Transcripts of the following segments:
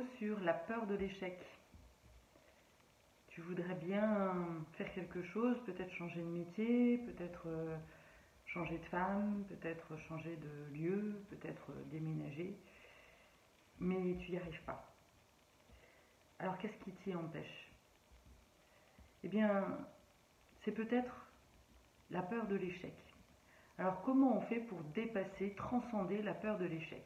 vidéo sur la peur de l'échec. Tu voudrais bien faire quelque chose, peut-être changer de métier, peut-être changer de femme, peut-être changer de lieu, peut-être déménager, mais tu n'y arrives pas. Alors qu'est-ce qui t'y empêche? Eh bien, c'est peut-être la peur de l'échec. Alors comment on fait pour dépasser, transcender la peur de l'échec?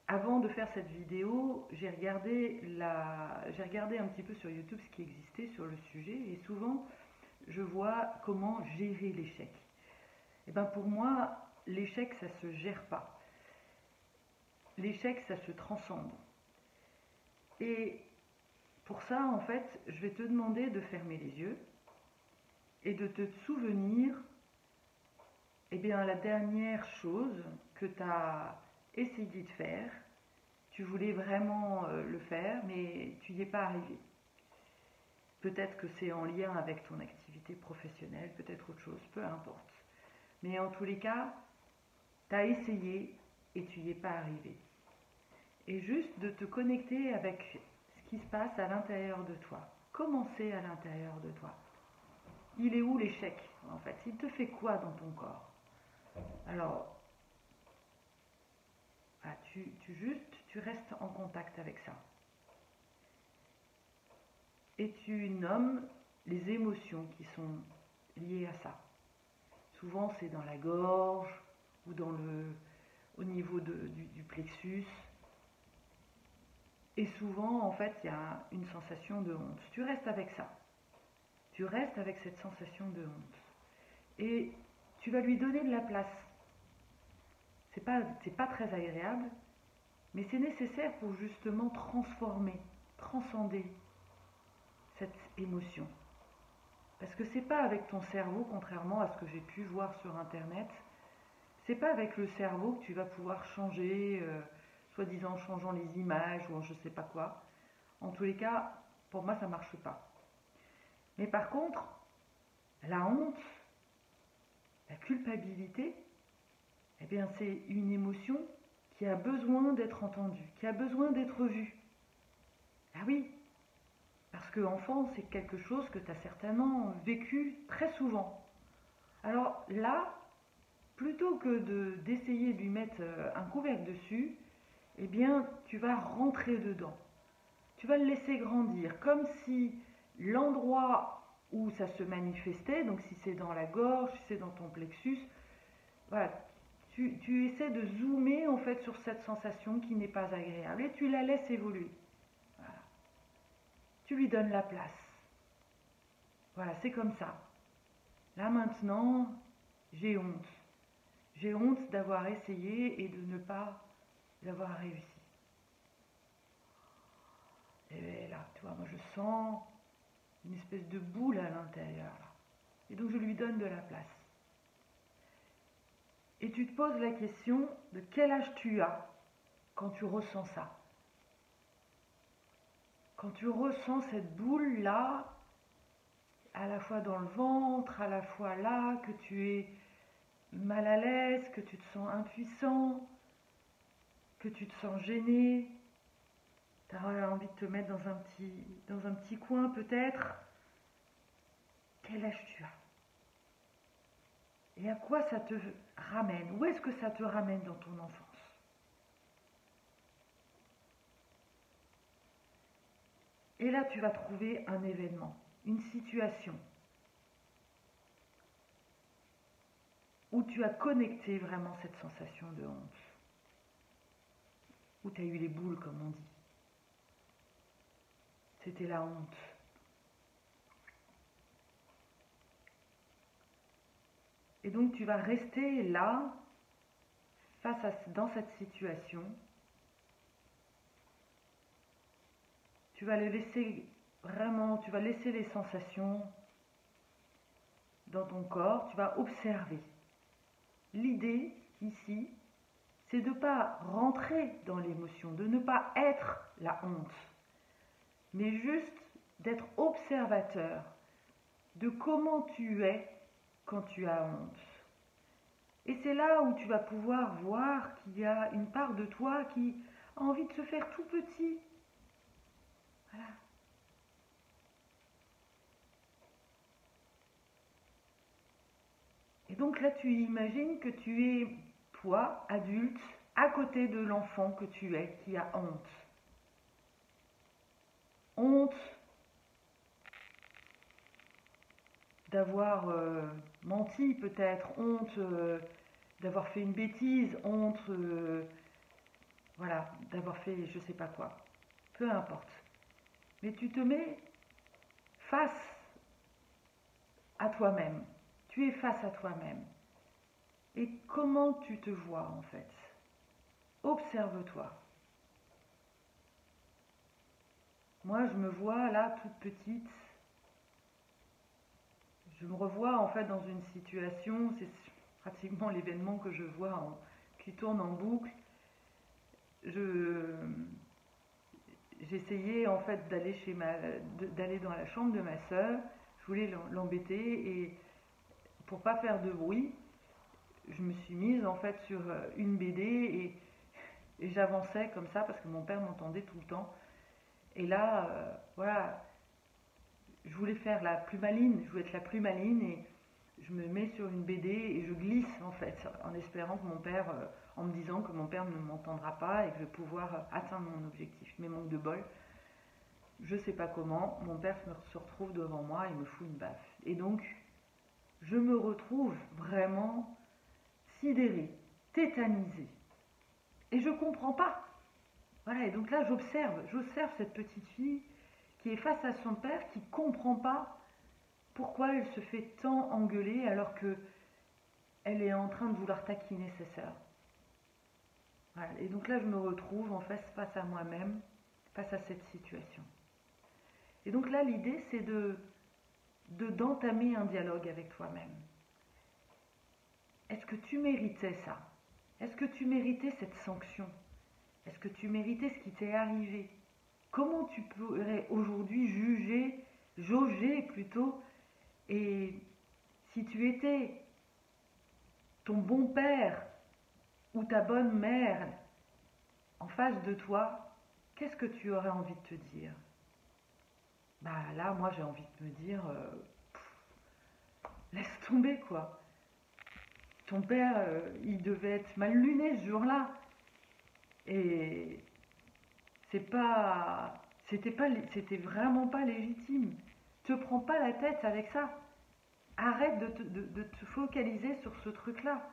Avant de faire cette vidéo, j'ai regardé un petit peu sur YouTube ce qui existait sur le sujet, et souvent je vois comment gérer l'échec. Et bien pour moi, l'échec ça se gère pas. L'échec ça se transcende. Et pour ça en fait, je vais te demander de fermer les yeux et de te souvenir la dernière chose que tu as essayé de faire. Tu voulais vraiment le faire, mais tu n'y es pas arrivé. Peut-être que c'est en lien avec ton activité professionnelle, peut-être autre chose, peu importe. Mais en tous les cas, tu as essayé et tu n'y es pas arrivé. Et juste de te connecter avec ce qui se passe à l'intérieur de toi. Comment c'est à l'intérieur de toi? Il est où l'échec en fait? Il te fait quoi dans ton corps? Alors, tu restes en contact avec ça. Et tu nommes les émotions qui sont liées à ça. Souvent, c'est dans la gorge ou au niveau du plexus. Et souvent, en fait, il y a une sensation de honte. Tu restes avec ça. Tu restes avec cette sensation de honte. Et tu vas lui donner de la place. C'est pas très agréable, mais c'est nécessaire pour justement transformer, transcender cette émotion. Parce que c'est pas avec ton cerveau, contrairement à ce que j'ai pu voir sur internet, c'est pas avec le cerveau que tu vas pouvoir changer, soi-disant en changeant les images ou en je sais pas quoi. En tous les cas, pour moi ça marche pas. Mais par contre, la honte, la culpabilité, eh bien c'est une émotion qui a besoin d'être entendue, qui a besoin d'être vue. Ah oui, parce que enfant, c'est quelque chose que tu as certainement vécu très souvent. Alors là, plutôt que d'essayer de lui mettre un couvercle dessus, eh bien, tu vas rentrer dedans. Tu vas le laisser grandir, comme si l'endroit où ça se manifestait, donc si c'est dans la gorge, si c'est dans ton plexus, voilà, tu essaies de zoomer en fait sur cette sensation qui n'est pas agréable et tu la laisses évoluer. Voilà. Tu lui donnes la place. Voilà, c'est comme ça. Là maintenant, j'ai honte. J'ai honte d'avoir essayé et de ne pas avoir réussi. Et là, tu vois, moi je sens une espèce de boule à l'intérieur. Et donc je lui donne de la place. Et tu te poses la question de quel âge tu as quand tu ressens ça. Quand tu ressens cette boule-là, à la fois dans le ventre, à la fois là, que tu es mal à l'aise, que tu te sens impuissant, que tu te sens gêné, tu as envie de te mettre dans un petit coin peut-être. Quel âge tu as? Et à quoi ça te ramène? Où est-ce que ça te ramène dans ton enfance? Et là, tu vas trouver un événement, une situation où tu as connecté vraiment cette sensation de honte, où tu as eu les boules, comme on dit. C'était la honte. Et donc tu vas rester là, dans cette situation. Tu vas laisser les sensations dans ton corps, tu vas observer. L'idée ici, c'est de ne pas rentrer dans l'émotion, de ne pas être la honte, mais juste d'être observateur de comment tu es quand tu as honte. Et c'est là où tu vas pouvoir voir qu'il y a une part de toi qui a envie de se faire tout petit. Voilà. Et donc là, tu imagines que tu es, toi, adulte, à côté de l'enfant que tu es, qui a honte. Honte d'avoir menti peut-être, honte d'avoir fait une bêtise, honte voilà, d'avoir fait je sais pas quoi. Peu importe. Mais tu te mets face à toi-même. Tu es face à toi-même. Et comment tu te vois en fait? Observe-toi. Moi, je me vois là toute petite. Je me revois en fait dans une situation, c'est pratiquement l'événement que je vois qui tourne en boucle. J'essayais en fait d'aller dans la chambre de ma sœur. Je voulais l'embêter et pour pas faire de bruit, je me suis mise en fait sur une BD et j'avançais comme ça parce que mon père m'entendait tout le temps. Et là, voilà, je voulais faire la plus maline, je voulais être la plus maline et je me mets sur une BD et je glisse en fait, en espérant que mon père, en me disant que mon père ne m'entendra pas et que je vais pouvoir atteindre mon objectif. Mais manque de bol, je sais pas comment, mon père se retrouve devant moi et me fout une baffe. Et donc, je me retrouve vraiment sidérée, tétanisée. Et je comprends pas. Voilà, et donc là, j'observe cette petite fille qui est face à son père, qui comprend pas pourquoi elle se fait tant engueuler alors que elle est en train de vouloir taquiner sa sœur. Voilà, et donc là, je me retrouve en face à moi-même, face à cette situation. Et donc là, l'idée, c'est d'entamer un dialogue avec toi-même. Est-ce que tu méritais ça? Est-ce que tu méritais cette sanction? Est-ce que tu méritais ce qui t'est arrivé? Comment tu pourrais aujourd'hui jauger plutôt, et si tu étais ton bon père ou ta bonne mère en face de toi, qu'est-ce que tu aurais envie de te dire? Bah là, moi j'ai envie de me dire, laisse tomber quoi. Ton père, il devait être mal luné ce jour-là. Et c'était vraiment pas légitime. Te prends pas la tête avec ça. Arrête de te focaliser sur ce truc-là.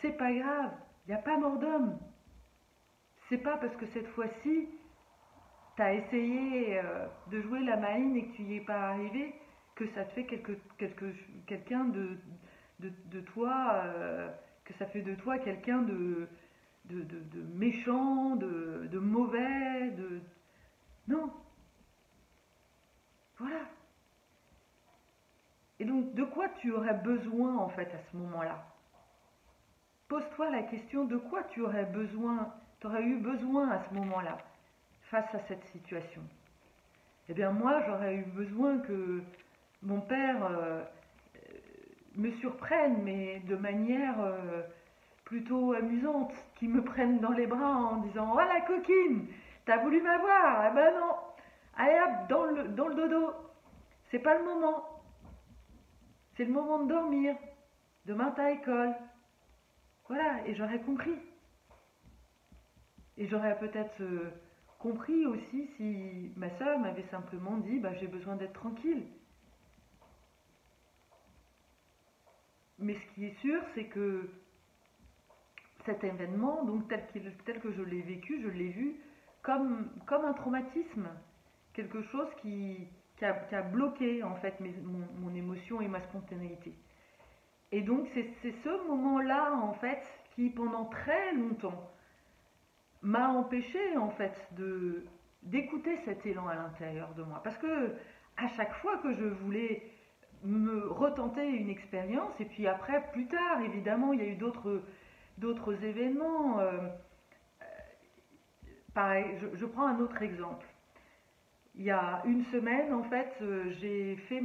C'est pas grave, il n'y a pas mort d'homme. C'est pas parce que cette fois-ci, t'as essayé de jouer la maline et que tu n'y es pas arrivé que ça te fait quelqu'un de toi, que ça fait de toi quelqu'un de méchant, de mauvais, Non, voilà. Et donc, de quoi tu aurais besoin en fait à ce moment-là? Pose-toi la question de quoi tu aurais eu besoin à ce moment-là, face à cette situation. Eh bien moi, j'aurais eu besoin que mon père me surprenne, mais de manière plutôt amusante, qu'il me prenne dans les bras en disant « Oh la coquine, t'as voulu m'avoir? Eh ben non, allez hop, dans le dodo, c'est pas le moment, c'est le moment de dormir, demain t'as école. » Voilà, et j'aurais compris. Et j'aurais peut-être compris aussi si ma sœur m'avait simplement dit bah, j'ai besoin d'être tranquille. Mais ce qui est sûr, c'est que cet événement, donc tel que je l'ai vécu, je l'ai vu comme un traumatisme, quelque chose qui a bloqué en fait mon émotion et ma spontanéité. Et donc c'est ce moment-là en fait qui pendant très longtemps m'a empêché en fait d'écouter cet élan à l'intérieur de moi, parce que à chaque fois que je voulais me retenter une expérience, et puis après plus tard évidemment il y a eu d'autres événements, pareil, je prends un autre exemple. Il y a une semaine en fait j'ai fait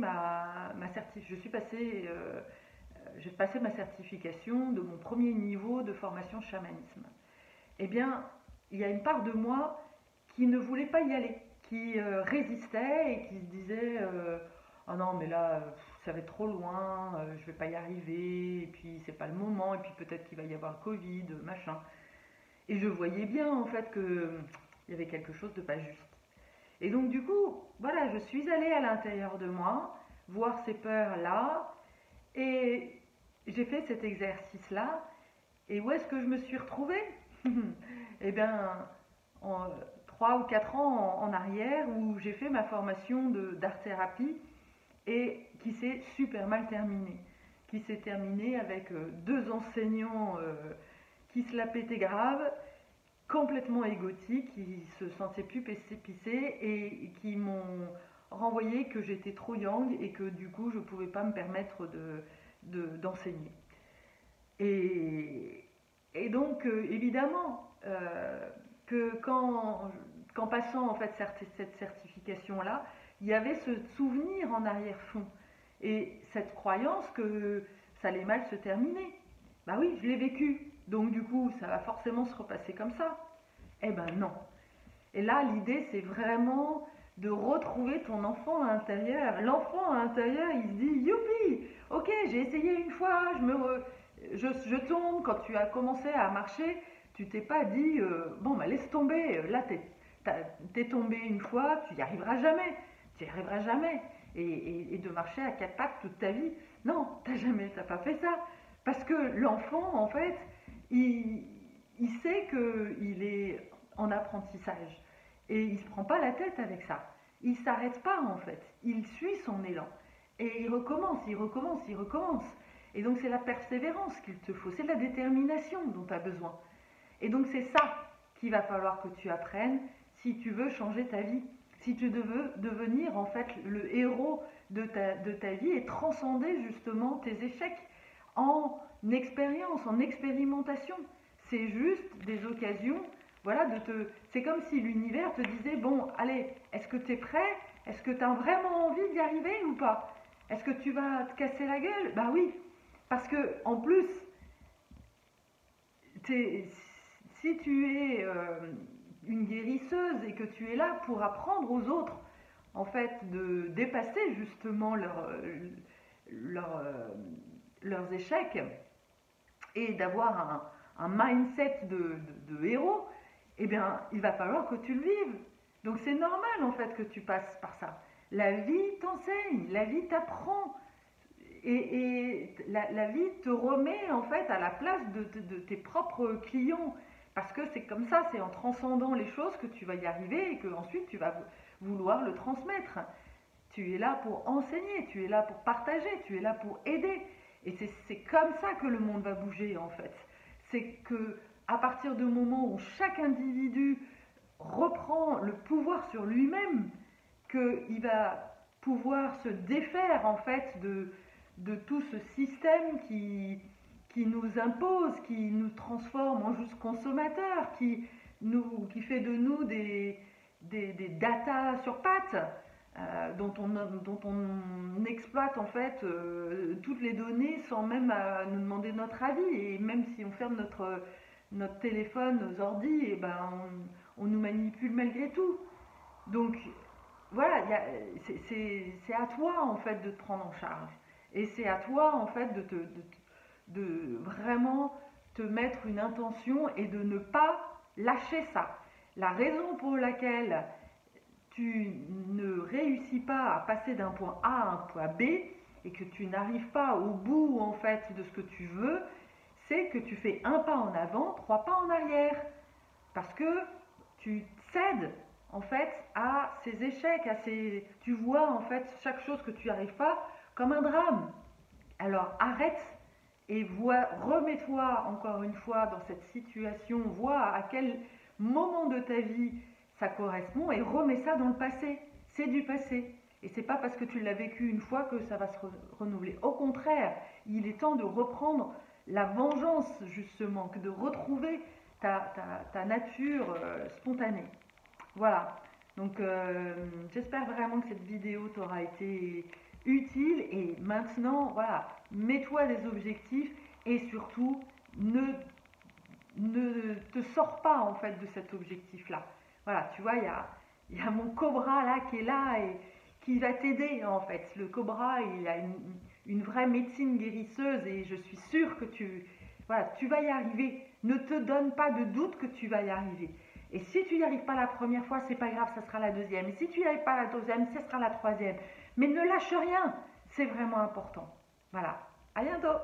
j'ai passé ma certification de mon premier niveau de formation chamanisme. Eh bien, il y a une part de moi qui ne voulait pas y aller, qui résistait et qui se disait ah non mais là ça va être trop loin, je vais pas y arriver, et puis c'est pas le moment, et puis peut-être qu'il va y avoir le Covid, machin. Et je voyais bien en fait que il y avait quelque chose de pas juste. Et donc du coup, voilà, je suis allée à l'intérieur de moi, voir ces peurs-là, et j'ai fait cet exercice-là. Et où est-ce que je me suis retrouvée? Eh bien, en 3 ou 4 ans en arrière, où j'ai fait ma formation d'art-thérapie et qui s'est super mal terminée. Qui s'est terminée avec deux enseignants qui se la pétaient grave, complètement égotiques, qui se sentaient plus pissés et qui m'ont renvoyé que j'étais trop young et que du coup je ne pouvais pas me permettre d'enseigner. Et, et donc, évidemment, que qu'en passant en fait cette certification-là, il y avait ce souvenir en arrière-fond et cette croyance que ça allait mal se terminer. Bah oui, je l'ai vécu, donc du coup, ça va forcément se repasser comme ça. Eh ben non. Et là, l'idée, c'est vraiment de retrouver ton enfant à l'intérieur. L'enfant à l'intérieur, il se dit youpi, ok, j'ai essayé une fois, je tombe. Quand tu as commencé à marcher, tu t'es pas dit bon, bah laisse tomber, là, t'es tombé une fois, tu n'y arriveras jamais. Tu n'y arriveras jamais. Et de marcher à quatre pattes toute ta vie, non, t'as pas fait ça. Parce que l'enfant, en fait, il, il sait qu'il est en apprentissage. Et il ne se prend pas la tête avec ça. Il ne s'arrête pas en fait. Il suit son élan. Et il recommence, il recommence, il recommence. Et donc c'est la persévérance qu'il te faut. C'est la détermination dont tu as besoin. Et donc c'est ça qu'il va falloir que tu apprennes si tu veux changer ta vie. Si tu veux devenir en fait le héros de ta vie et transcender justement tes échecs en expérience, en expérimentation. C'est juste des occasions, voilà, c'est comme si l'univers te disait, bon, allez, est-ce que tu es prêt? Est-ce que tu as vraiment envie d'y arriver ou pas? Est-ce que tu vas te casser la gueule? Bah oui, parce que en plus, si tu es une guérisseuse et que tu es là pour apprendre aux autres, en fait, de dépasser justement leur, leurs échecs et d'avoir un mindset de héros, eh bien, il va falloir que tu le vives. Donc c'est normal en fait que tu passes par ça. La vie t'enseigne, la vie t'apprend. Et la vie te remet en fait à la place de tes propres clients. Parce que c'est comme ça, c'est en transcendant les choses que tu vas y arriver et que ensuite tu vas vouloir le transmettre. Tu es là pour enseigner, tu es là pour partager, tu es là pour aider. Et c'est comme ça que le monde va bouger en fait. C'est que à partir du moment où chaque individu reprend le pouvoir sur lui-même, qu'il va pouvoir se défaire en fait de tout ce système qui nous impose, qui nous transforme en juste consommateurs, qui fait de nous des data sur pattes, dont on exploite en fait toutes les données sans même nous demander notre avis. Et même si on ferme notre téléphone, nos ordis, et ben on nous manipule malgré tout. Donc voilà, c'est à toi en fait de te prendre en charge. Et c'est à toi en fait de vraiment te mettre une intention et de ne pas lâcher ça. La raison pour laquelle tu ne réussis pas à passer d'un point A à un point B et que tu n'arrives pas au bout en fait de ce que tu veux, c'est que tu fais un pas en avant, trois pas en arrière. Parce que tu cèdes en fait à ces échecs, tu vois en fait chaque chose que tu n'arrives pas comme un drame. Alors arrête et remets-toi encore une fois dans cette situation, vois à quel moment de ta vie ça correspond et remets ça dans le passé. C'est du passé. Et c'est pas parce que tu l'as vécu une fois que ça va se renouveler. Au contraire, il est temps de reprendre la vengeance justement, de retrouver ta nature spontanée. Voilà. Donc j'espère vraiment que cette vidéo t'aura été utile et maintenant, voilà, mets-toi des objectifs et surtout ne te sors pas en fait de cet objectif-là. Voilà, tu vois, il y a mon cobra là qui est là et qui va t'aider en fait. Le cobra, il a une vraie médecine guérisseuse et je suis sûre que voilà, tu vas y arriver. Ne te donne pas de doute que tu vas y arriver. Et si tu n'y arrives pas la première fois, c'est pas grave, ça sera la deuxième. Et si tu n'y arrives pas la deuxième, ça sera la troisième. Mais ne lâche rien, c'est vraiment important. Voilà, à bientôt.